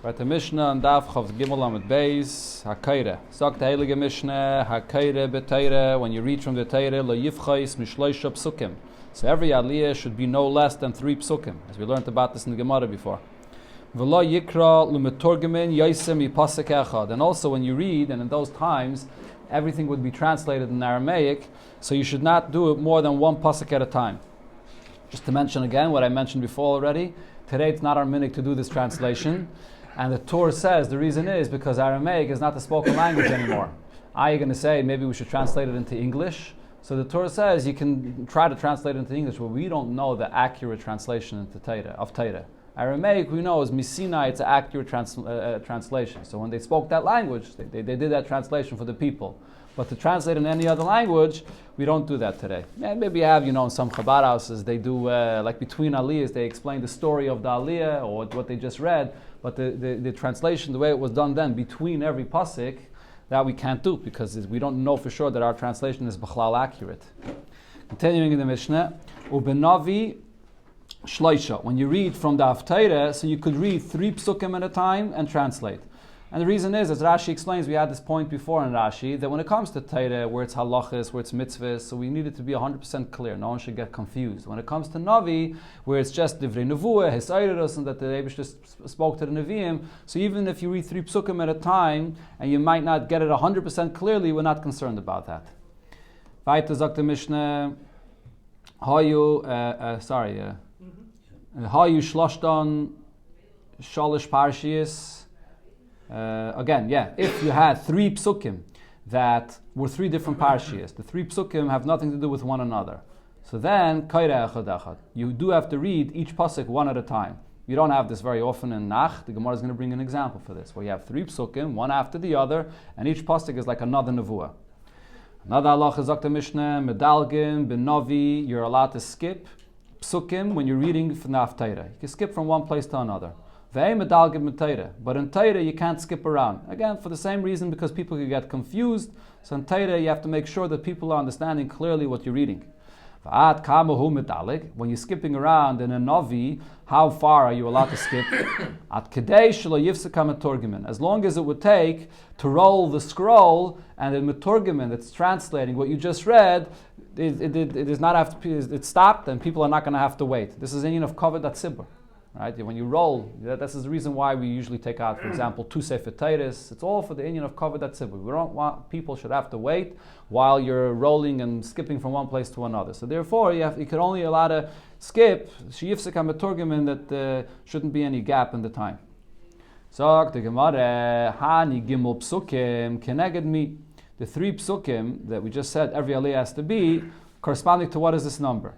Right, the Mishnah and Daf Chav Gimel Amud Beis Hakaira. Sagt the Heilige Mishnah Hakaira b'Teira. When you read from the Teira, lo yifchais mishloisha psukim. So every aliyah should be no less than 3 psukim, as we learned about this in the Gemara before. V'lo yikra l'metorgemin yaisem ipasek echad. And also when you read, and in those times, everything would be translated in Aramaic, so you should not do it more than 1 pasuk at a time. Just to mention again what I mentioned before already, today it's not our minhag to do this translation. And the Torah says the reason is because Aramaic is not the spoken language anymore. Are you going to say maybe we should translate it into English? So the Torah says you can try to translate it into English, but we don't know the accurate translation into Torah. Aramaic we know is Misina, it's an accurate translation. So when they spoke that language, they did that translation for the people. But to translate in any other language, we don't do that today. And maybe you have, in some Chabad houses, they do, like between aliyahs, they explain the story of the aliyah or what they just read. But the translation, the way it was done then, between every pasuk, that we can't do because we don't know for sure that our translation is b'chlal accurate. Continuing in the Mishnah, ubenavi shloisha. When you read from the Haftarah, so you could read 3 psukim at a time and translate. And the reason is, as Rashi explains, we had this point before in Rashi, that when it comes to Torah, where it's halachas, where it's mitzvahs, so we need it to be 100% clear. No one should get confused. When it comes to Navi, where it's just divrei nevuah, hisayirus, and that the Eibush just spoke to the Nevi'im, so even if you read 3 psukim at a time, and you might not get it 100% clearly, we're not concerned about that. Weiter sagt der Mishnah, hayu shloshton shalish parshiyas. Again, if you had 3 psukim that were 3 different parshiyas, the 3 psukim have nothing to do with one another. So then, kaira echad echad. You do have to read each pasuk one at a time. You don't have this very often in Nach. The Gemara is going to bring an example for this, where you have 3 psukim, one after the other, and each pasuk is like another nevuah. Another halacha zok the Mishnah, medalgim, benovi, you're allowed to skip psukim when you're reading from the Haftarah. You can skip from one place to another. But in Torah you can't skip around. Again, for the same reason, because people can get confused. So in Torah you have to make sure that people are understanding clearly what you're reading. When you're skipping around in a Navi, how far are you allowed to skip? As long as it would take to roll the scroll and the metorgemin that's translating what you just read, it does not have to. It's stopped, and people are not going to have to wait. This is in of covered that sibur. Right? When you roll, this is the reason why we usually take out, for example, 2 Sefer Teiros. It's all for the inyan of covered that tzibur. We don't want people should have to wait while you're rolling and skipping from one place to another. So therefore, you could only allow to skip sheyifsek hametorgemin that shouldn't be any gap in the time. So the Gemara hani gimel psukim keneged mi. The 3 psukim that we just said every aliyah has to be corresponding to what is this number?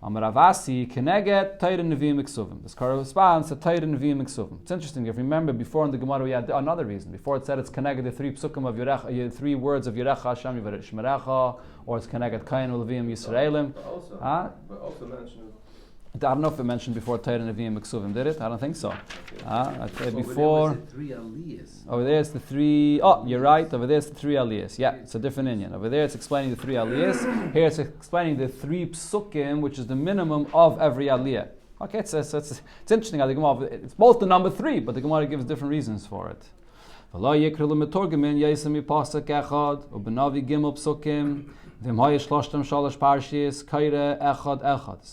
Amaravasi keneget Torah Nevi'im Miksuvim. This corresponds to Torah Nevi'im Miksuvim. It's interesting. If you remember, before in the Gemara we had another reason. Before it said it's keneget the 3 psukim of Yerecha, 3 words of Yerecha Hashem Shmerecha, or it's keneget Kain Uleviim Yisraelim. But also mentioned. I don't know if it mentioned before Torah Nevi'im Miksuvim, did it? I don't think so. I'd say before. Over there was the 3 aliyahs. Over there it's the 3. Oh, you're right. Over there it's the 3 aliyahs. Yeah, it's a different inyan. Over there it's explaining the 3 aliyahs. Here it's explaining the 3 psukim, which is the minimum of every aliyah. Okay, it's interesting how the Gemara. It's both the number 3, but the Gemara gives different reasons for it. It's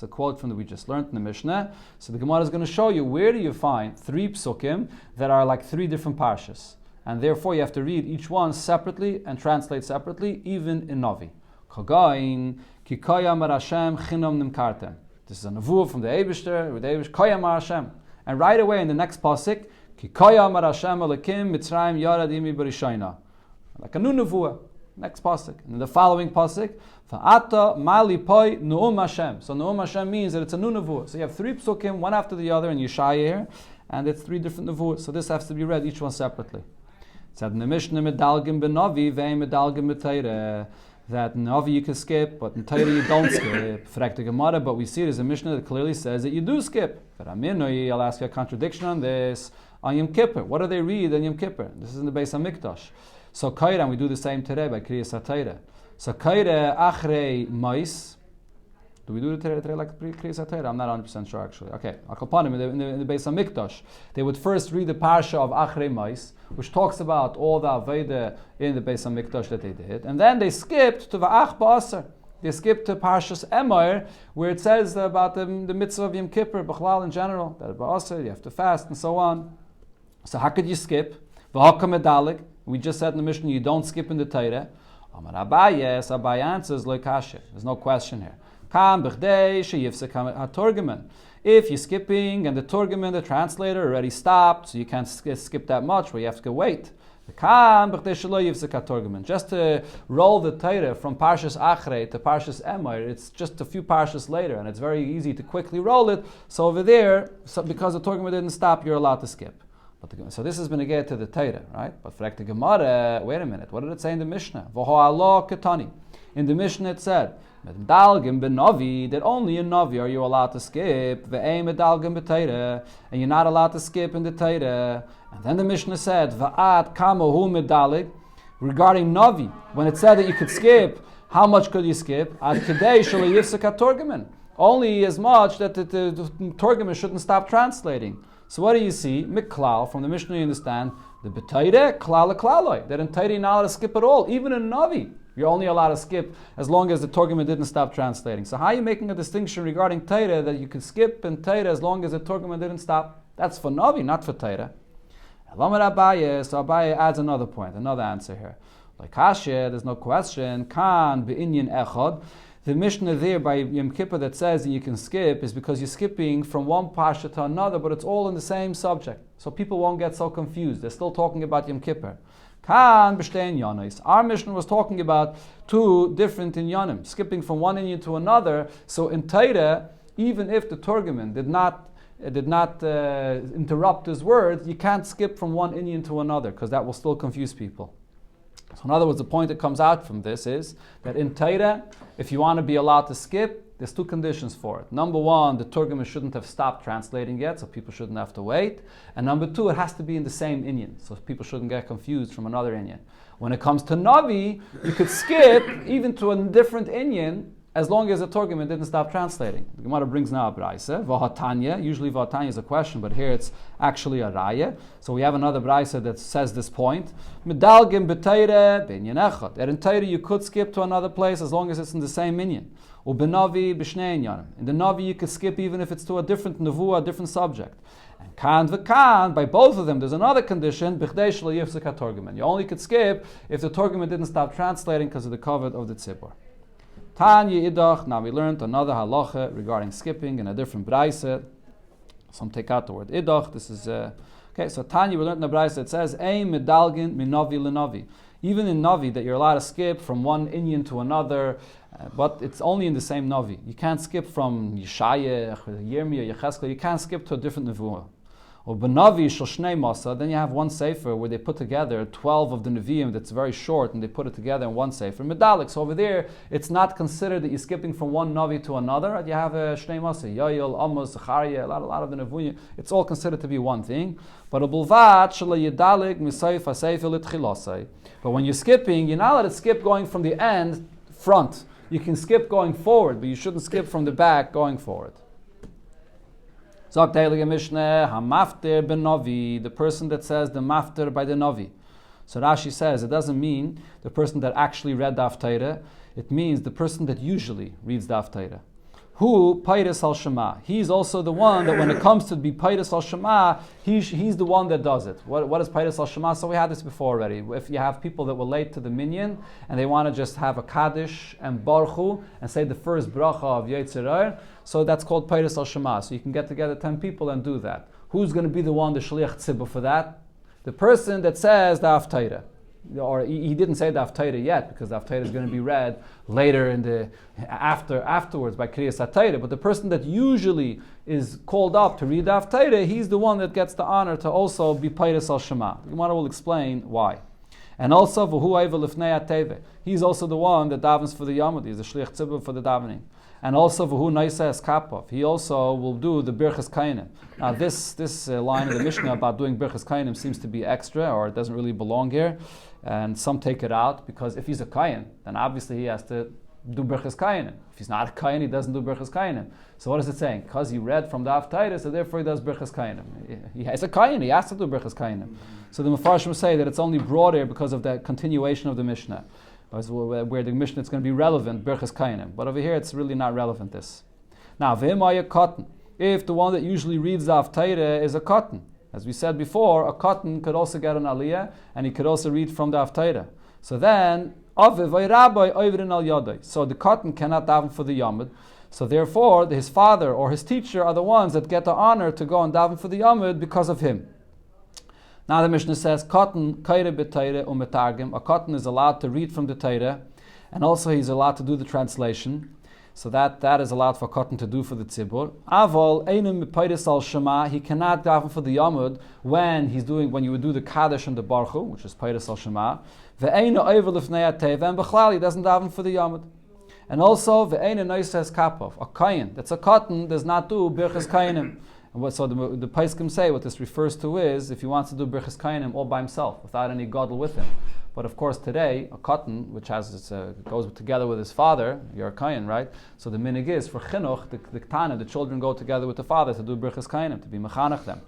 a quote from that we just learned in the Mishnah. So the Gemara is going to show you where do you find 3 psukim that are like 3 different parshas. And therefore you have to read each one separately and translate separately, even in Navi. This is a nevuah from the Eibush, and right away in the next pasuk, like a new nevuah. Next pasuk. And in the following pasuk, Fa'ata mali poi nu'um Hashem. So nu'um Hashem means that it's a new nevuah. So you have 3 psukim, one after the other in Yeshaya here, and it's 3 different nevuahs. So this has to be read, each one separately. It said in the Mishnah, medalgim b'navi ve'im medalgim b'teireh. That in Navi you can skip, but in Torah you don't skip. Frek Gemara, but we see it as a Mishnah that clearly says that you do skip. But I'll ask you a contradiction on this. On Yom Kippur, what do they read on Yom Kippur? This is in the Beis HaMikdash. So Kaira, and we do the same today by Kriyas HaTorah. So Kaira achrei mais, Do we do the Torah like Kriyas HaTorah? I'm not 100% sure actually. Okay, Akapanim, in the Beis HaMikdash, they would first read the parsha of Achrei Mais, which talks about all the Aveda in the Beis HaMikdash that they did, and then they skipped to Va'ach Ba'aser. They skipped to Parshas Emor, where it says about the mitzvah of Yom Kippur, B'chlal in general, that Ba'aser, you have to fast, and so on. So how could you skip? V'hakam Medalig, we just said in the Mishnah, you don't skip in the Torah. Amar Abaye, Abaye answers, Lo Kasher. There's no question here. Kam b'chdei sheyifsek hatorgeman. If you're skipping and the Torgeman, the translator, already stopped, so you can't skip that much, where you have to wait. Just to roll the Torah from Parshas Achrei to Parshas Emor, it's just a few Parshas later, and it's very easy to quickly roll it. So over there, because the Torgeman didn't stop, you're allowed to skip. So this has been a get to the Torah, right? But for the Gemara, wait a minute, what did it say in the Mishnah? In the Mishnah it said, that only in Navi are you allowed to skip, and you're not allowed to skip in the Torah. And then the Mishnah said, regarding Navi, when it said that you could skip, how much could you skip? Only as much that the Torgeman shouldn't stop translating. So what do you see? Miklal, from the Mishnah you understand, the B'Torah, klal klaloi, that in Torah you're not allowed to skip at all, even in Navi. You're only allowed to skip as long as the Torgeman didn't stop translating. So how are you making a distinction regarding Torah that you could skip in Torah as long as the Torgeman didn't stop? That's for Navi, not for Torah. So Abaye adds another point, another answer here. Like Kasher, there's no question. Kan be'inyan echad. The Mishnah there by Yom Kippur that says that you can skip is because you're skipping from one parsha to another, but it's all in the same subject. So people won't get so confused. They're still talking about Yom Kippur. Kan b'shtein yanis. Our Mishnah was talking about two different inyanim, skipping from one inyan to another. So in Torah, even if the Torgeman did not interrupt his words, you can't skip from one inyan to another because that will still confuse people. So in other words, the point that comes out from this is that in Torah, if you want to be allowed to skip, there's two conditions for it. Number one, the Torgeman shouldn't have stopped translating yet, so people shouldn't have to wait. And number two, it has to be in the same inyan, so people shouldn't get confused from another inyan. When it comes to Navi, you could skip even to a different inyan, as long as the Torgeman didn't stop translating. The Gemara brings now a braise, Vahatanya. Usually Vahatanya is a question, but here it's actually a raya. So we have another braise that says this point. Medalgim b'Torah b'inyan echad. That in Torah you could skip to another place as long as it's in the same minyan. U'b'Navi b'shnei inyanim. In the Navi you could skip even if it's to a different nevuah, a different subject. And kan v'kan, by both of them, there's another condition, b'chdei shelo yifsek haTorgeman. You only could skip if the Torgeman didn't stop translating because of the kavod of the tzibur. Tanya idach. Now we learned another halacha regarding skipping in a different braise. Some take out the word idach. This is okay. So Tanya, we learned in the braise that says ein medalgin min navi lenavi. Even in navi, that you're allowed to skip from one inyan to another, but it's only in the same navi. You can't skip from Yeshaya, Yirmiyah, Yecheskel. You can't skip to a different nevuah. Or B'Navi Shoshnei Masa, then you have one sefer where they put together 12 of the Nevi'im that's very short, and they put it together in one sefer. Medalik, so over there, it's not considered that you're skipping from one Navi to another. You have a Shnei Masa, Yoel, Amos, Zechariah, a lot of the Nevi'im. It's all considered to be one thing. But a Bulvat Shala Yedalik Misayif HaSefer L'Tchilasai. But when you're skipping, you're not allowed to skip going from the end front. You can skip going forward, but you shouldn't skip from the back going forward. The person that says the mafter by the Navi. So Rashi says it doesn't mean the person that actually read the Haftarah. It means the person that usually reads the Haftarah. Who Pairis al Shema? He's also the one that when it comes to be Pairis al Shema, he's the one that does it. What is Pairis al Shema? So we had this before already. If you have people that were late to the minyan and they want to just have a Kaddish and Baruch and say the first bracha of Yetzirah, so that's called Pairis al Shema. So you can get together 10 people and do that. Who's going to be the one, the Shliach Tzibur for that? The person that says the Haftarah. Or he didn't say the Haftarah yet, because the Haftarah is going to be read later in the afterwards by Kriyas HaTorah. But the person that usually is called up to read the Haftarah, he's the one that gets the honor to also be Pairis al Shema. The Gemara will explain why. And also, he's also the one that davens for the Yamud. He's the Shliach Tzibur for the davening. And also, V'hu Naisa Eskapov. He also will do the Birchas Kainim. Now, this line of the Mishnah about doing Birchas Kainim seems to be extra, or it doesn't really belong here. And some take it out, because if he's a Kayan, then obviously he has to do Birchas Kainim. If he's not a Kain, he doesn't do Birchas Kainim. So what is it saying? Because he read from the Haftarah, so therefore he does Birchas Kainim. He has a Kain, he has to do Birchas Kainim. So the Mefarshim say that it's only broader because of the continuation of the Mishnah. Where the Mishnah is going to be relevant, Birchas Kainim. But over here it's really not relevant, this. Now, V'himaya Katan. If the one that usually reads the Haftarah is a Katan. As we said before, a Katan could also get an Aliyah, and he could also read from the Haftarah. So then, so the Katan cannot daven for the Yamud. So therefore, his father or his teacher are the ones that get the honor to go and daven for the Yamud because of him. Now the Mishnah says, Katan kaire b'Torah u'metargim. A Katan is allowed to read from the Torah, and also he's allowed to do the translation. So that is allowed for Katan to do for the Tzibur. Aval einim mipayris al Shema. He cannot daven for the Yamud when you would do the Kaddish and the Baruch, which is Payris al Shema. Ve'einu oiver lifnei ateva, and b'chlal he doesn't daven for the Yamud. And also ve'einu noises kapov. A Kayin that's a Katan does not do Birchas Kainim. So the Paiskim say what this refers to is if he wants to do Birchas Kainim all by himself without any gadol with him. But of course today, a Katan, which goes together with his father, you're a Kayin, right? So the minig is for Chinuch, the Tana, the children go together with the father to do Birchas Kainim, to be mechanach them.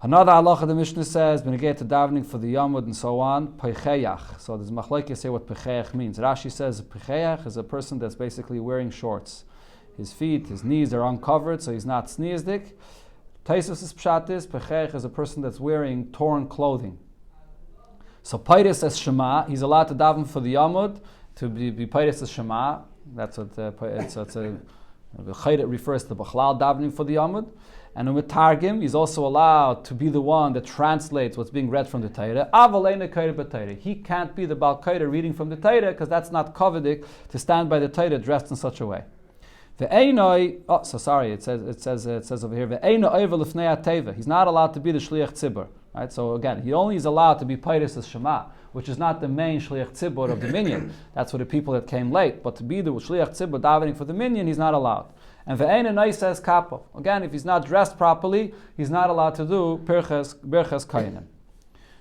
Another halacha the Mishnah says, when you get to davening for the Yamud and so on, Peicheyach. So there's machlokes say what Peicheyach means. Rashi says Peicheyach is a person that's basically wearing shorts. His feet, his knees are uncovered, so he's not sneezdik. Taisus' pshat is, Peicheyach is a person that's wearing torn clothing. So Peiris as Shema, he's allowed to daven for the Yamud, to be Peiris as Shema. That's what the Chayret refers to B'chlal davening for the Yamud. And with Targim, he's also allowed to be the one that translates what's being read from the Torah. He can't be the Baal Kaira reading from the Torah because that's not kovedik to stand by the Torah dressed in such a way. It says over here, he's not allowed to be the Shliach Tzibur. Right? So again, he only is allowed to be Peiris as Shema, which is not the main Shliach Tzibur of the minyan. That's for the people that came late. But to be the Shliach Tzibur davening for the minyan, he's not allowed. And ve'ein enoi says kapov. Again, if he's not dressed properly, he's not allowed to do Birchas Kainim.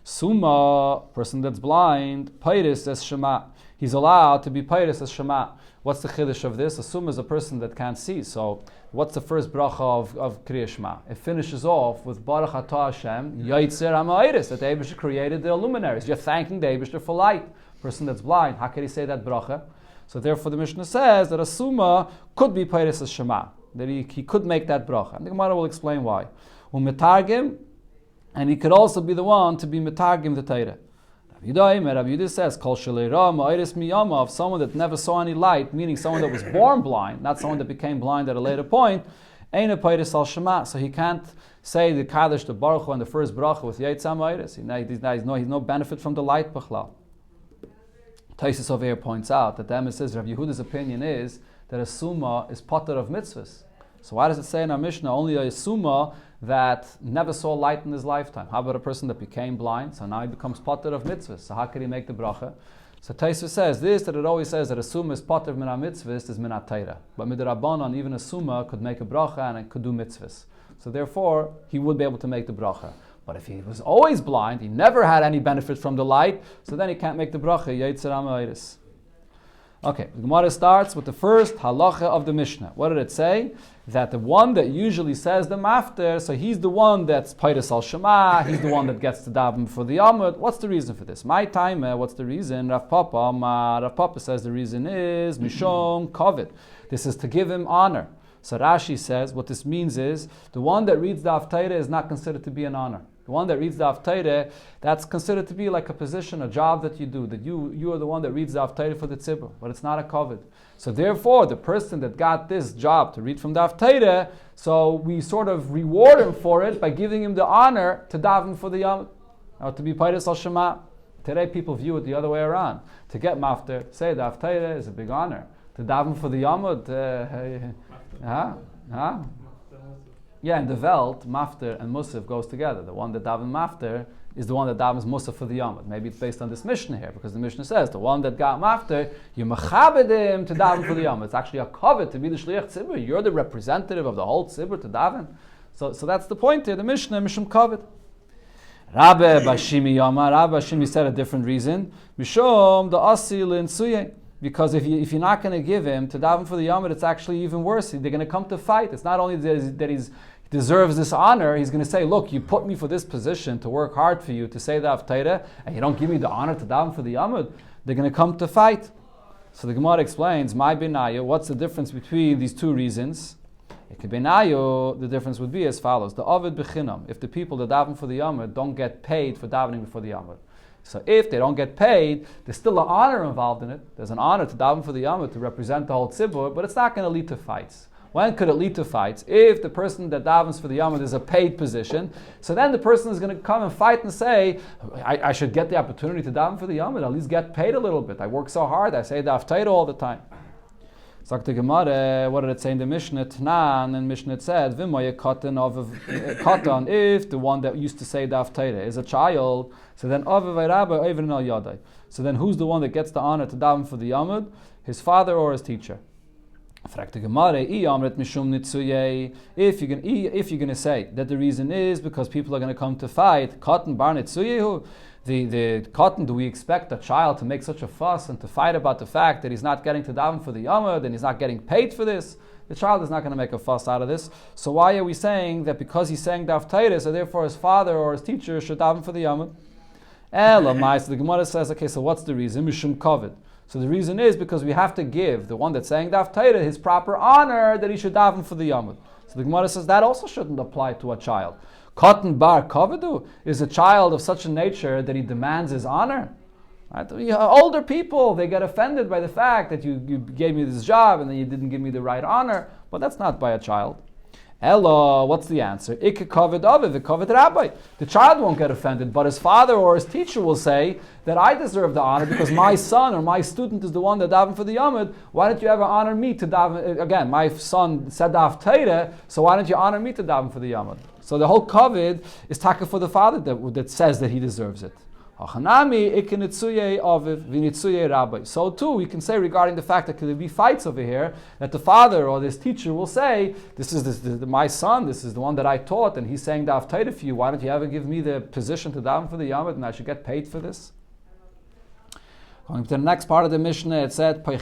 Suma, person that's blind, Peiris as Shema. He's allowed to be Peiris as Shema. What's the chiddush of this? Suma is a person that can't see. So what's the first bracha of Kriya Shema? It finishes off with Baruch Atah Hashem, Yaitzer HaMa'aris, that the Eibishter created the luminaries. You're thanking the Eibishter for light. Person that's blind, how can he say that bracha? So therefore the Mishnah says that a Suma could be Peiris as Shema, that he could make that bracha. And the Gemara will explain why. Metargim, and he could also be the one to be Metargim the Torah. Rabbi Yehuda says, Kol Sheleira Ma'aris Miyama, of someone that never saw any light, meaning someone that was born blind, not someone that became blind at a later point, Ein a Peiris al Shema, so he can't say the Kaddish, the Baruch Hu, and the first bracha with Yaitza Ma'aris. He's no benefit from the light b'chlal. Taisus over here points out that the Emes says Rabbi Yehuda's opinion is that a Suma is potter of mitzvahs. So why does it say in our Mishnah only a Suma that never saw light in his lifetime? How about a person that became blind, so now he becomes potter of mitzvahs? So how can he make the bracha? So Taisus says that it always says that a Suma is potter of minah mitzvahs is minah Torah. But midrabanan, even a Suma could make a bracha and it could do mitzvahs. So therefore, he would be able to make the bracha. But if he was always blind, he never had any benefit from the light, so then he can't make the bracha, Yaitzer HaMa'aris. Okay, the Gemara starts with the first halacha of the Mishnah. What did it say? That the one that usually says the mafter, so he's the one that's Peiris al Shema, he's the one that gets to daven for the Yamud. What's the reason for this? My time, what's the reason? Rav Papa says the reason is Mishom Kovid. This is to give him honor. So Rashi says what this means is the one that reads the Haftarah is not considered to be an honor. The one that reads the Haftarah, that's considered to be like a position, a job that you do, that you are the one that reads the Haftarah for the tzibur, but it's not a kovid. So therefore, the person that got this job to read from the Haftarah, so we sort of reward him for it by giving him the honor to daven for the Yom, or to be Peiris al Shema. Today people view it the other way around. To get mafter, say the Haftarah is a big honor. To daven for the Yamud, yeah, in the Welt, Mafter and Musaf goes together. The one that daven Mafter is the one that davens Musaf for the Yamud. Maybe it's based on this Mishnah here, because the Mishnah says the one that got Mafter, you mechabed him to daven for the Yamud. It's actually a covet to be the Shliach Tzibur. You're the representative of the whole Tzibur to daven. So that's the point here, the Mishnah, Mishum Kovet. Rabbi Bashimi Yama, Rabbi Bashimi said a different reason. Mishum the Asil in Suye. because if you're not going to give him to daven for the Yamud, it's actually even worse. They're going to come to fight. It's not only that he deserves this honor, he's going to say, look, you put me for this position to work hard for you, to say the Haftarah, and you don't give me the honor to daven for the Yamud. They're going to come to fight. So the Gemara explains, my benayu, what's the difference between these two reasons? The difference would be as follows. The Ovid Bechinam, if the people that daven for the Yamud don't get paid for davening before the Yamud. So if they don't get paid, there's still an honor involved in it. There's an honor to daven for the Yamud to represent the whole tzibur, but it's not going to lead to fights. When could it lead to fights? If the person that davens for the Yamud is a paid position, so then the person is going to come and fight and say, I should get the opportunity to daven for the Yamud, at least get paid a little bit. I work so hard, I say the Haftarah all the time. Sagt the Gemara, what did it say in the Mishnah? Tnan, and Mishnah said, V'moye katan of katan, if the one that used to say the Haftarah is a child, so then so then who's the one that gets the honor to daven for the Yamud? His father or his teacher? If you're going to say that the reason is because people are going to come to fight, the cotton, do we expect a child to make such a fuss and to fight about the fact that he's not getting to daven for the Yamud and he's not getting paid for this? The child is not going to make a fuss out of this. So why are we saying that because he's saying the Haftarah, so therefore his father or his teacher should daven for the Yamud? So the Gemara says, okay, so what's the reason? Mishum kovid. So the reason is because we have to give the one that's saying the Haftarah his proper honor that he should daven for the Yamud. So the Gemara says that also shouldn't apply to a child. Cotton bar kovidu is a child of such a nature that he demands his honor. Right? Older people, they get offended by the fact that you gave me this job and then you didn't give me the right honor, but that's not by a child. Ella, what's the answer? The child won't get offended, but his father or his teacher will say that I deserve the honor because my son or my student is the one that davened for the Yamud. Why don't you ever honor me to daven? Again, my son said the Haftarah, so why don't you honor me to daven for the Yamud? So the whole kavod is taka for the father that says that he deserves it. So too, we can say regarding the fact that could be fights over here, that the father or this teacher will say, this is my son, this is the one that I taught, and he's saying the Haftarah for you. Why don't you ever give me the position to daven for the Yamud, and I should get paid for this? Going to the next part of the Mishnah, it said, that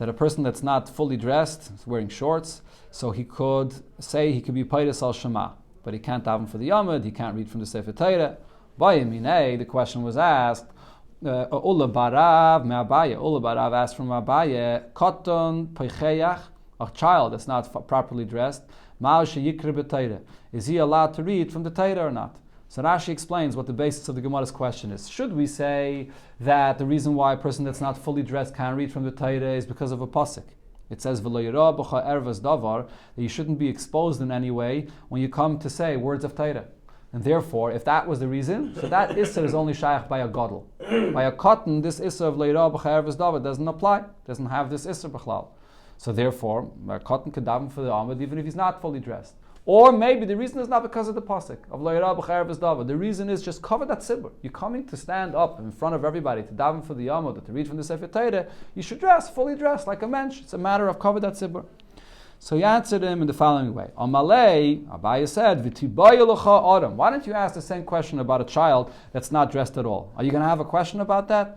a person that's not fully dressed, is wearing shorts, so he could say he could be Peiris al Shema. But he can't daven for the Yamud, he can't read from the Sefer Torah. The question was asked, Ula Barav asked from Abaye, Koton Peicheyach, a child that's not properly dressed, is he allowed to read from the Torah or not? So Rashi explains what the basis of the Gemara's question is. Should we say that the reason why a person that's not fully dressed can't read from the Torah is because of a pasuk? It says that you shouldn't be exposed in any way when you come to say words of Torah. And therefore, if that was the reason, so that Isser is only shaykh by a gadol. By a cotton, this Isser of Leira b'cha ervas davar doesn't apply, doesn't have this Isser b'chlal. So therefore, a cotton could daven for the Amud even if he's not fully dressed. Or maybe the reason is not because of the pasuk of Leira b'cha ervas davar. The reason is just cover that tzibur. You're coming to stand up in front of everybody to daven for the Amud, to read from the Sefer Torah. You should dress, fully dressed, like a mensch. It's a matter of cover that tzibur. So he answered him in the following way. Amalei, Abaye said, Adam. Why don't you ask the same question about a child that's not dressed at all? Are you going to have a question about that?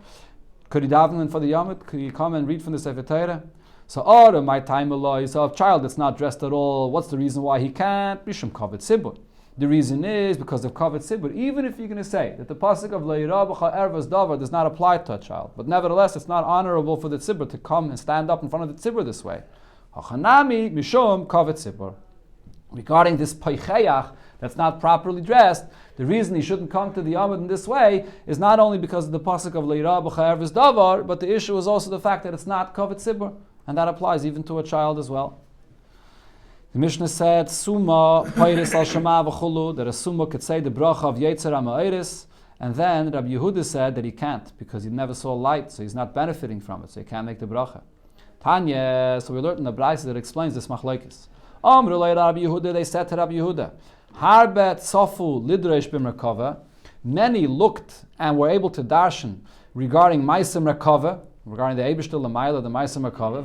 Could he daven for the Yamud? Could he come and read from the Sefer Torah? So, my time Allah, so a child that's not dressed at all, what's the reason why he can't? Bishum kavod sibur. The reason is because of kavod sibur. Even if you're going to say that the pasuk of Leira b'cha ervas davar does not apply to a child, but nevertheless it's not honorable for the tzibur to come and stand up in front of the tzibur this way. Hachanami mishum kavod sibur. Regarding this peicheyach that's not properly dressed, the reason he shouldn't come to the Yamud in this way is not only because of the pasuk of Leira b'cha ervas davar, but the issue is also the fact that it's not kavod sibur. And that applies even to a child as well. The Mishnah said, Summa Peiris al Shema v'chulu, that a Summa could say the bracha of Yetzer HaMa'iris, and then Rabbi Yehuda said that he can't, because he never saw light, so he's not benefiting from it, so he can't make the bracha. Tanya, so we learned in the Braisa that explains this machlokes. Amrulay Rabbi Yehuda, they said to Rabbi Yehuda, Harbet Sofu Lidresh B'Merkava, many looked and were able to darshan regarding Ma'aseh Merkava, regarding the Eibishter L'mayla, the Ma'aseh Merkava,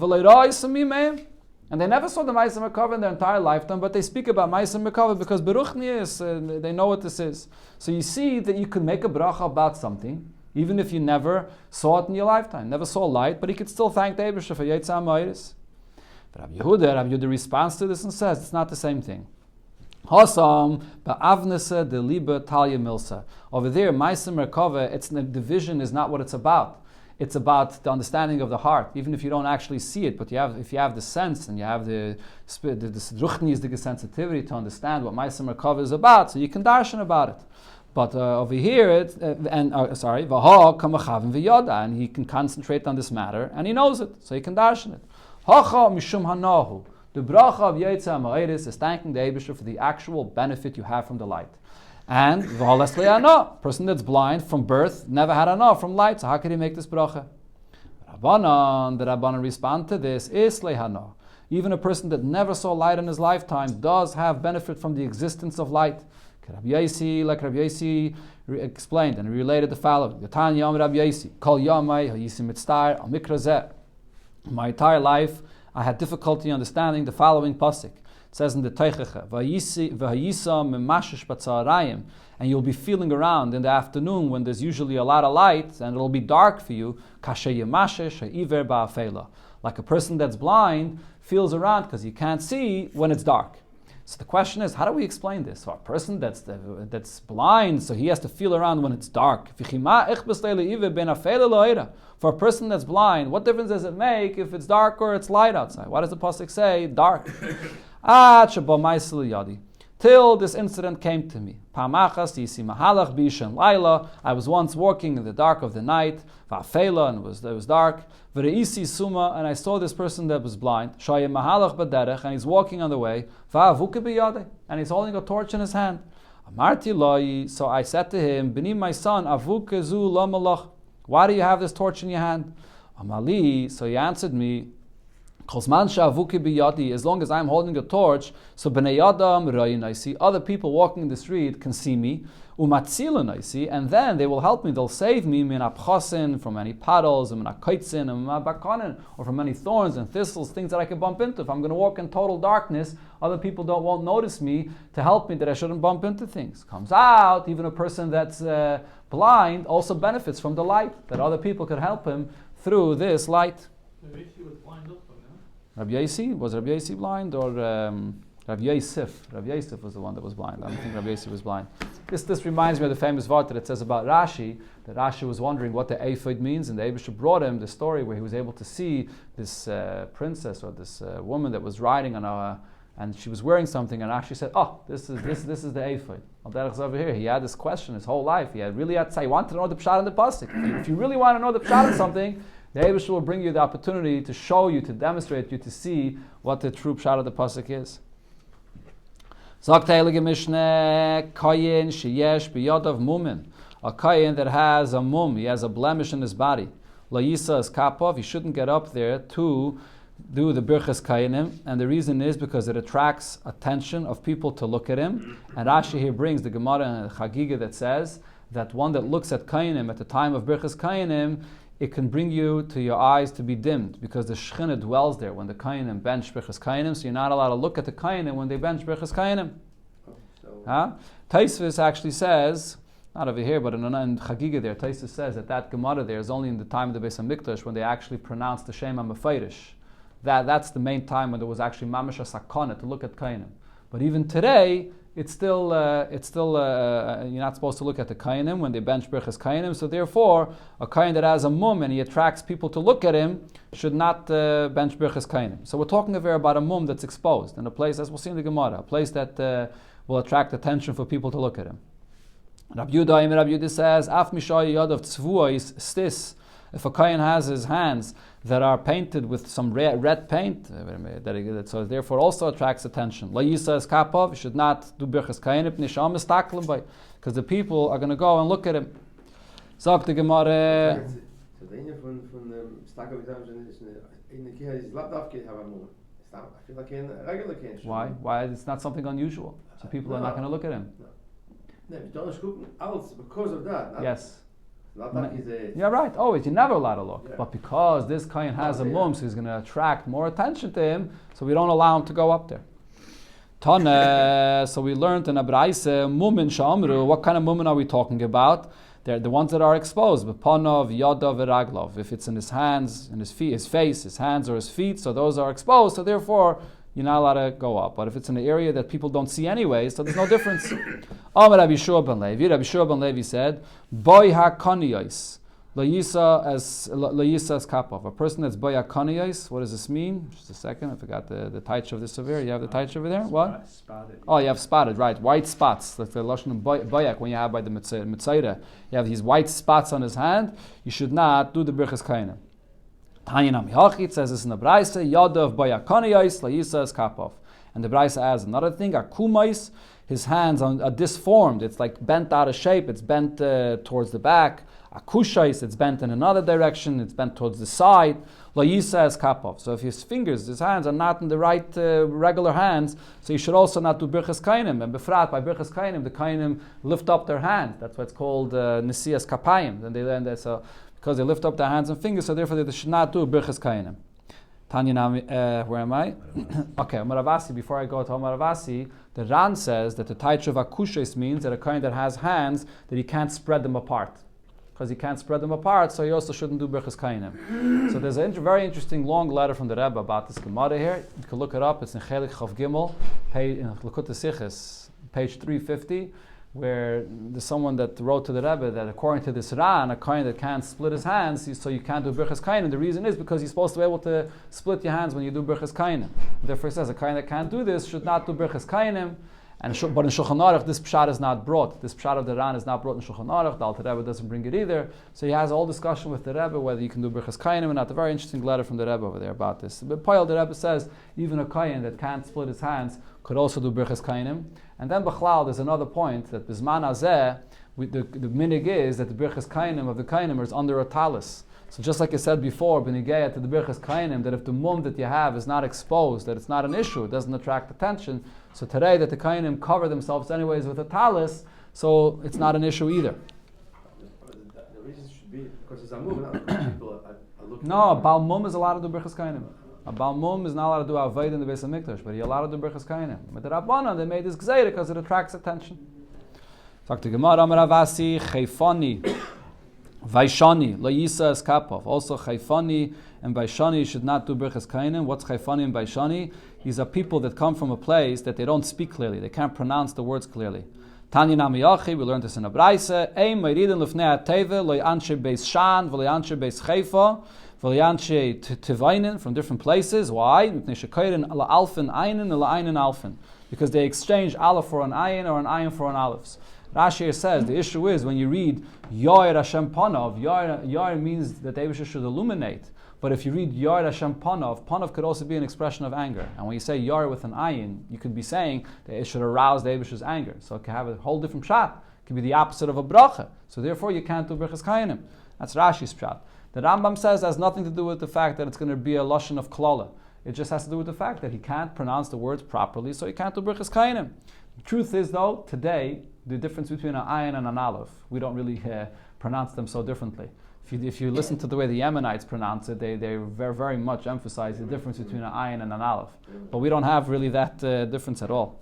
and they never saw the Ma'aseh Merkava in their entire lifetime, but they speak about Ma'aseh Merkava because Beruch Niyas, they know what this is. So you see that you could make a bracha about something Even if you never saw it in your lifetime, never saw light, but he could still thank the Eibusher for Yetzah HaMa'aris. But Rabbi Yehuda responds to this and says it's not the same thing. Hasam ba'avnesa de liba talya milsa. Over there, Ma'aseh Merkava, the division is not what it's about. It's about the understanding of the heart, even if you don't actually see it. But if you have the sense and you have the sensitivity to understand what Ma'aseh Merkava is about, so you can darshan about it. But over here, Vaha kamachavim v'yada, and he can concentrate on this matter, and he knows it, so he can darshan it. Hacha mishum hanahu. The bracha of Yetzah HaMa'aris is thanking the Eibusher for the actual benefit you have from the light. And v'holes le'ana, person that's blind from birth never had ana from light, so how can he make this bracha? The Rabbanan respond to this, is le'hana. Even a person that never saw light in his lifetime does have benefit from the existence of light. Like Rabbi Yosi explained and related the following. Yatan Yom Rabbi Yosi, Kol Yomai Hayisim Mitztar Al Mikra Zeh. My entire life, I had difficulty understanding the following pasuk. It says in the Teichecha, V'hayisa Memashish Batzarayim, and you'll be feeling around in the afternoon when there's usually a lot of light, and it'll be dark for you. Kashe Yemashish Ha'iver Ba'afela. Like a person that's blind feels around because you can't see when it's dark. So the question is, how do we explain this? For a person that's blind, so he has to feel around when it's dark. For a person that's blind, what difference does it make if it's dark or it's light outside? Why does the pasuk say dark? Till this incident came to me. I was once walking in the dark of the night, and it was dark. And I saw this person that was blind, and he's walking on the way, and he's holding a torch in his hand. So I said to him, B'ni, my son, why do you have this torch in your hand? So he answered me, as long as I'm holding a torch, so b'nei adam I see other people walking in the street can see me, I see, and then they will help me. They'll save me from any puddles, or from any thorns and thistles, things that I could bump into. If I'm going to walk in total darkness, other people won't notice me to help me that I shouldn't bump into things. Comes out, even a person that's blind also benefits from the light, that other people could help him through this light. Maybe he was blind also, no? Rabbi Yosi? Was Rabbi Yosi blind or Rabbi Yosef? Rabbi Yosef was the one that was blind. I don't think Rabbi Yosi was blind. This reminds me of the famous vart that it says about Rashi, that Rashi was wondering what the ephod means, and the Eibusher brought him the story where he was able to see this princess or this woman that was riding on a, and she was wearing something, and Rashi said, "Oh, this is the ephod." Al-Derech over here, he had this question his whole life. He wanted to know the pshat in the pasuk. If you really want to know the pshat in something, the Eibusher will bring you the opportunity to show you, to demonstrate you, to see what the true pshat of the pasuk is. Sagt Heilige Mishneh, Kayin sheyesh biyadav mumin. A kayin that has a mum, he has a blemish in his body. La yisa is kapov, he shouldn't get up there to do the birchas kayinim, and the reason is because it attracts attention of people to look at him. And Rashi here brings the Gemara and Chagiga that says that one that looks at kayinim at the time of birchas kayinim, it can bring you to your eyes to be dimmed because the Shekhinah dwells there when the Kainim bench Birchas Kainim, so you're not allowed to look at the Kainim when they bench Birchas Kainim. Taisvis actually says, not over here, but in Chagiga there, Taisvis says that Gemara there is only in the time of the Beis HaMikdash when they actually pronounced the Shem HaMefeirish. That's the main time when there was actually Mamash HaSakana to look at Kainim. But even today, it's still you're not supposed to look at the kainim when they bench birchas kainim. So therefore, a kain that has a mum and he attracts people to look at him should not bench birchas kainim. So we're talking about a mum that's exposed in a place, as we'll see in the Gemara, a place that will attract attention for people to look at him. Rabbi Yudah says, "Af mishay yad of tzvuos stis." If a kain has his hands that are painted with some red paint, so therefore also attracts attention. La yisa is kapov, you should not do birchas kain nisham istaklim by, because the people are going to go and look at him. Sagt the Gemara. So the ene von starke Vitamine is in the Kirche is laptop geht aber nur. I feel like in regular Kirche. Why? It's not something unusual. So people are not going to look at him. No, you don't gucken alles because of that. Yes. You're right, always. You're never allowed to look. Yeah. But because this kain has a mum, so he's going to attract more attention to him, so we don't allow him to go up there. Tana, so we learned in Abraise, mumin sha'amru, what kind of mumin are we talking about? They're the ones that are exposed. B'panov, yadav, v'raglov. If it's in his hands, in his feet, his face, his hands or his feet, so those are exposed, so therefore you're not allowed to go up. But if it's in an area that people don't see anyway, so there's no difference. Amar Rabbi Shua ben Levi. Rabbi Shua ben Levi said, Boy ha-kaniyos. Layisa as kapov. A person that's boy ha-kaniyos, what does this mean? Just a second, I forgot the taich of this over here. You have the taich over there? What? Spotted. Oh, you have spotted, right. White spots. That's the lashon of boyak when you have by the mitzayra. You have these white spots on his hand. You should not do the birchas kainim. Tanyanam Hachi, it says this in the Braisa, Yadav Bayakaniyais, Layisa kapov. And the Braisa adds another thing, Akumais, his hands are disformed, it's like bent out of shape, it's bent towards the back. Akushais, it's bent in another direction, it's bent towards the side. Layisa kapov. So if his fingers, his hands are not in the right regular hands, so you should also not do birchas kainim. And befrat, by birchas kainim, the kainim lift up their hands. That's why it's called nesias kapayim. And they learn that so. Because they lift up their hands and fingers, so therefore they should not do birchas kainim. Tanya, where am I? Okay, Maravasi. Before I go to Maravasi, the Ran says that the taich of akushes means that a kain that has hands, that he can't spread them apart. Because he can't spread them apart, so he also shouldn't do birchas kainim. So there's a very interesting long letter from the Rebbe about this Gemara here. You can look it up. It's in Chelik Chav Gimel, in Lekut Sichos, page 350. Where there's someone that wrote to the Rebbe that according to this Ran, a kohen that can't split his hands, so you can't do birchas kainim. The reason is because you're supposed to be able to split your hands when you do birchas kainim. Therefore, it says a kohen that can't do this should not do birchas kainim. But in Shulchan Aruch, this pshat is not brought. This pshat of the Ran is not brought in Shulchan Aruch. The Alter Rebbe doesn't bring it either. So he has a whole discussion with the Rebbe whether you can do birchas kainim or not. A very interesting letter from the Rebbe over there about this. But Poyal, the Rebbe says even a kohen that can't split his hands could also do birchas kainim. And then Bechlal, there's another point that Bizman Azeh, the minig is that the birchas kainim of the kainim is under a talis. So just like I said before, b'nigeya to the birchas kainim, that if the mum that you have is not exposed, that it's not an issue, it doesn't attract attention. So today that the kainim cover themselves anyways with a talis, so it's not an issue either. The reason should be because it's a mum, not people are looking. No, a Baal Mum is allowed to do birchas kainim. A Baal Mum is not allowed to do Avodah in the Beis HaMikdash, but he's allowed to do birchas kainim. But the Rabbanan, they made this gzeira because it attracts attention. Talk to Gemara, Amar Avasi, Chayfani, Vaishani, Layisa es kapov. Also Chayfani and Vaishani should not do birchas kainim. What's Chayfani and Vaishani? These are people that come from a place that they don't speak clearly. They can't pronounce the words clearly. Tanya Namiyachi, we learned this in a Braise. Ein meiriden lefnei ateva, loy anshe beis shan, v'loy anshe beis chayfa, v'loy anshe tivainin, from different places. Why? Because they exchange aleph for an ayin or an ayin for an aleph. Rashi says the issue is when you read Yoir Hashem Panav, Yoir means that the Eibusher should illuminate. But if you read Yoir Hashem Panav could also be an expression of anger. And when you say Yoir with an ayin, you could be saying that it should arouse the Eibusher's anger. So it can have a whole different pshat. It can be the opposite of a bracha. So therefore you can't do birchas kainim. That's Rashi's pshat. The Rambam says it has nothing to do with the fact that it's going to be a lashon of klala. It just has to do with the fact that he can't pronounce the words properly, so he can't do birchas kainim. The truth is, though, today, the difference between an ayin and an aleph, we don't really pronounce them so differently. If you listen to the way the Yemenites pronounce it, they very, very much emphasize the difference between an ayin and an aleph. But we don't have really that difference at all.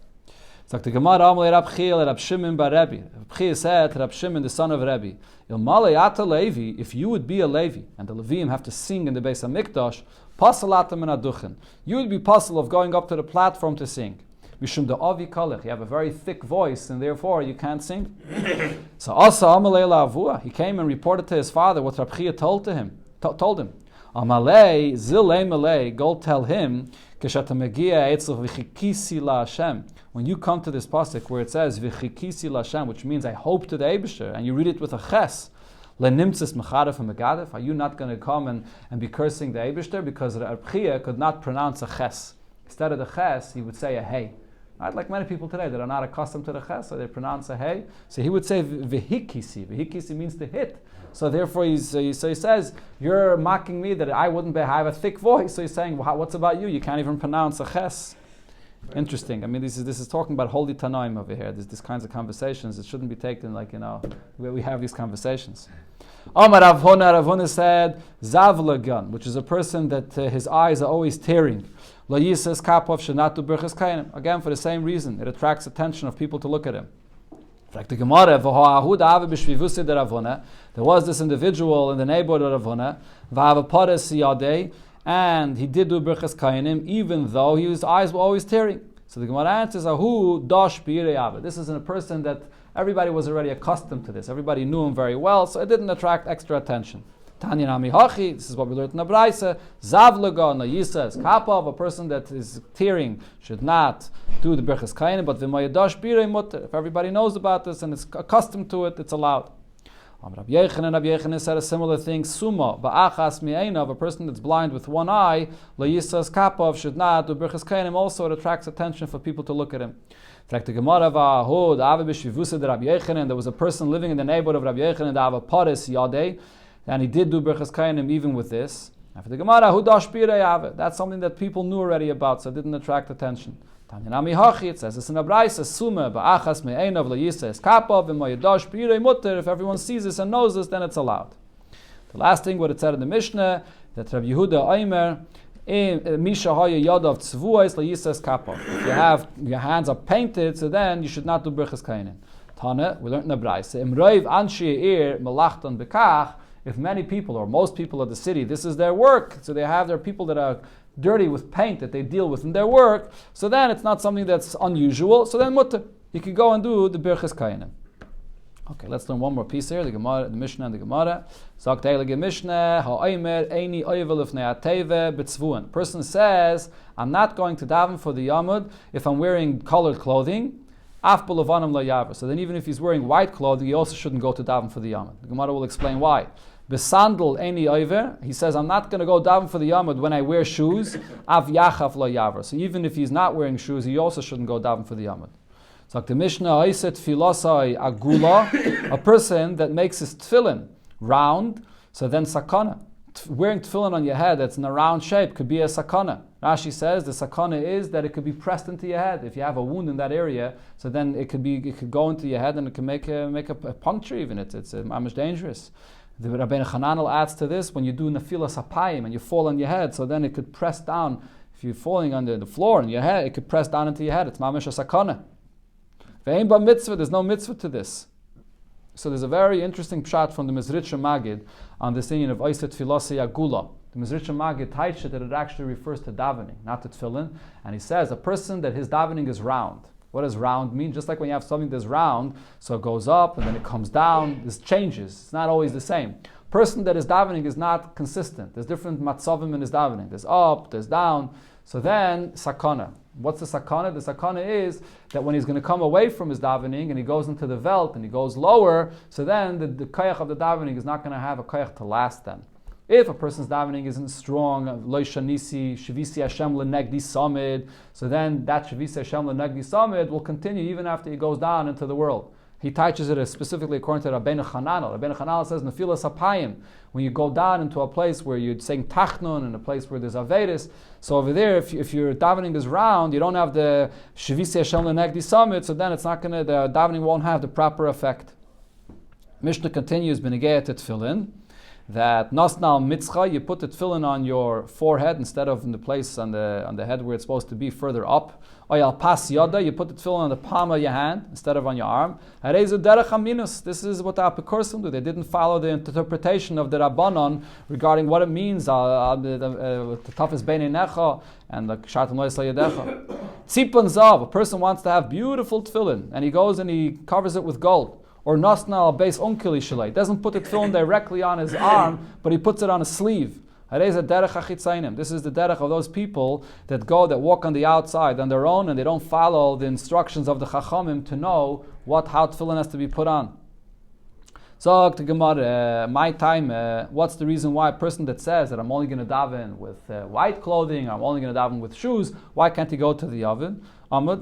So the Gemara, Rab Chiel, Rab Shimon bar Rebbe. Rab Chiel said to Rab Shimon, the son of Rebbe, Ilmale ata Levi, if you would be a Levi, and the Levim have to sing in the Beis HaMikdash, pasalatam min aduchen, you would be puzzled of going up to the platform to sing. Mishum da avi kalech, you have a very thick voice, and therefore you can't sing. So Asa Amalei La'avua, he came and reported to his father what Rab Chiel told him. Amalei zilei malei, go tell him, keshata megia etzl v'chikisi la'Hashem. When you come to this pasuk where it says v'chikisi la'Hashem, which means I hope to the Eibusher, and you read it with a ches, lenimtzis mecharef and megadef, are you not going to come and be cursing the Eibusher? Because Rab Chiel could not pronounce a ches. Instead of the ches, he would say a hey. Right? Like many people today that are not accustomed to the ches, so they pronounce a hey. So he would say v'hikisi. V'hikisi means to hit. So therefore, he says, you're mocking me that I have a thick voice. So he's saying, well, what's about you? You can't even pronounce a ches. Interesting. I mean, this is talking about holy Tanaim over here. There's these kinds of conversations. It shouldn't be taken like, where we have these conversations. Amar Rav Huna said, Zav Lagan, which is a person that his eyes are always tearing. Lo Yisas Kapov should not do Birchas Kainim. Again, for the same reason. It attracts attention of people to look at him. There was this individual in the neighborhood of Ravuna, and he did do Birchas Kainim, even though his eyes were always tearing. So the Gemara answers, Ahu dosh b'irei. This isn't a person that everybody was already accustomed to this. Everybody knew him very well, so it didn't attract extra attention. Tanya Nami Hachi, this is what we learned in the Braisa. Zavlaga na Yisa Kapov, a person that is tearing should not do the Birchas Kainim, but v'mayadosh birei mutter. If everybody knows about this and is accustomed to it, it's allowed. Rabbi Yechanan said a similar thing. Suma ba'achas mi'einav, a person that's blind with one eye, la Yisa Kapov should not do Birchas Kainim. Also, it attracts attention for people to look at him. There was a person living in the neighborhood of Rabbi Yechanan, the Ava Paris Yadeh, and he did do Birchas Kainim even with this. After the Gemara, that's something that people knew already about, so it didn't attract attention. It says this in a Braisa, if everyone sees this and knows this, then it's allowed. The last thing, what it said in the Mishnah, that Rabbi Yehuda Omer, if you have your hands are painted, so then you should not do Birchas Kainim. Tana, we learned in the Braisa, if many people or most people of the city, this is their work, so they have their people that are dirty with paint that they deal with in their work, so then it's not something that's unusual, so then mutter. You can go and do the Birchas Kainim. Okay, let's learn one more piece here, the Gemara, the Mishnah and the Gemara. Person says, I'm not going to daven for the Yamud if I'm wearing colored clothing. So then even if he's wearing white clothing, he also shouldn't go to daven for the Yamud. The Gemara will explain why. Besandal eini oiver. He says, I'm not going to go daven for the Yamud when I wear shoes. Av yachav lo yaver. So even if he's not wearing shoes, he also shouldn't go daven for the Yamud. So the Mishnah, Aiset filosai agula, a person that makes his tefillin round, so then sakana. Wearing tefillin on your head that's in a round shape could be a sakana. Rashi says the sakana is that it could be pressed into your head. If you have a wound in that area, so then it could go into your head and it can make a puncture even. It's much dangerous. The Rabbeinu Hananel adds to this, when you do nefilas hapayim and you fall on your head, so then it could press down. If you're falling on the floor on your head, it could press down into your head. It's mamish a sakana. Ve'ein ba mitzvah, there's no mitzvah to this. So there's a very interesting pshat from the Mizritcha Magid on this thing of Oiset Filosei Agula. The Mizritcha Magid teaches that it actually refers to davening, not to tefillin. And he says a person that his davening is round. What does round mean? Just like when you have something that's round, so it goes up and then it comes down, this changes. It's not always the same. Person that is davening is not consistent. There's different matzavim in his davening. There's up, there's down. So then, sakana. What's the sakana? The sakana is that when he's going to come away from his davening and he goes into the velt and he goes lower, so then the koyach of the davening is not going to have a koyach to last then. If a person's davening isn't strong, lo shanisi, shivisi Hashem lenegdi samid, so then that shivisi Hashem lenegdi samid will continue even after he goes down into the world. He teaches it specifically according to Rabbeinu Hananel. Rabbeinu Hananel says, nefilas hapayim, when you go down into a place where you're saying tachnun, in a place where there's avedis, so over there, if your davening is round, you don't have the shivisi Hashem lenegdi samid, so then the davening won't have the proper effect. Mishnah continues, b'negei to tefillin, that nasnal mitzcha, you put the tefillin on your forehead instead of in the place on the head where it's supposed to be further up. Oyal pas yada, you put the tefillin on the palm of your hand instead of on your arm. This is what the Apikursim do. They didn't follow the interpretation of the Rabbanon regarding what it means, the tafis beinei necha and the kshatim lo yisla yadecha. Tzipan zav, a person wants to have beautiful tefillin and he goes and he covers it with gold. Or nasna al beis onkili shalei, doesn't put the tefillin directly on his arm, but he puts it on his sleeve. This is the derech of those people that walk on the outside on their own and they don't follow the instructions of the Chachamim to know how tefillin has to be put on. So, to Gemara, my time, what's the reason why a person that says that I'm only going to daven with white clothing, I'm only going to daven with shoes, why can't he go to the oven? We're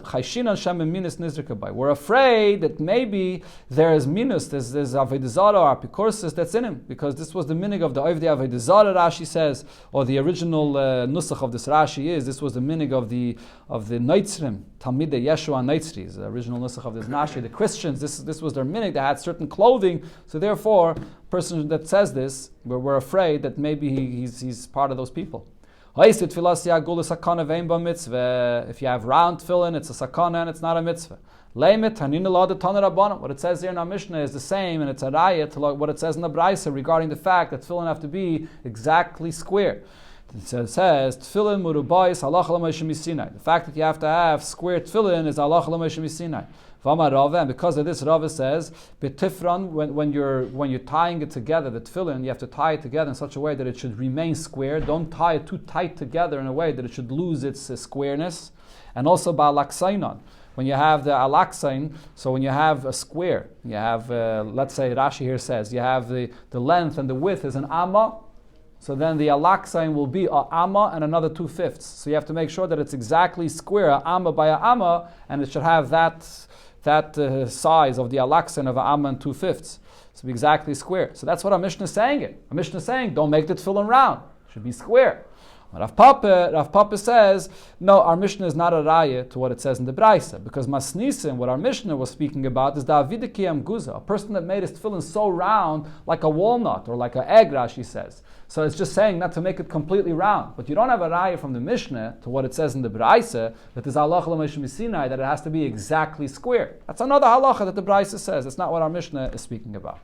afraid that maybe there is minus, there's avodah zarah or apikorsis that's in him, because this was the minig of the Ovdei avodah zarah, Rashi says, or the original nusach of this Rashi this was the minig of the Noitzrim, Talmidei Yeshua Noitzri, the original nusach of this Rashi, the Christians, this was their minig, they had certain clothing, so therefore, a person that says this, we're afraid that maybe he's part of those people. If you have round tefillin, it's a sakana and it's not a mitzvah. What it says here in our Mishnah is the same, and it's a raya to what it says in the Braisa regarding the fact that tefillin have to be exactly square. It says tefillin murubayis halacha l'Moshe misinai. The fact that you have to have square tefillin is halacha l'Moshe misinai. And because of this, Rava says, betifran, when you're tying it together, the tefillin, you have to tie it together in such a way that it should remain square. Don't tie it too tight together in a way that it should lose its squareness. And also ba'alaksainon. When you have the alaksain, so when you have a square, you have, let's say Rashi here says, you have the length and the width is an amma, so then the alaksain will be a amma and another 2/5. So you have to make sure that it's exactly square, a amma by a amma, and it should have that size of the alaksain of a amma and 2/5. So be exactly square. So that's what our Mishnah is saying it. Our Mishnah is saying, don't make the tefillin round. It should be square. Rav Papa says, no, our Mishnah is not a raya to what it says in the Braisa, because Masnisim, what our Mishnah was speaking about, is the avidikiyam guza, a person that made his tefillin so round like a walnut or like an egg, Rashi says. So it's just saying not to make it completely round. But you don't have a raya from the Mishnah to what it says in the Braisa, that is halacha l'Moshe misinai, that it has to be exactly square. That's another halacha that the Braisa says. It's not what our Mishnah is speaking about.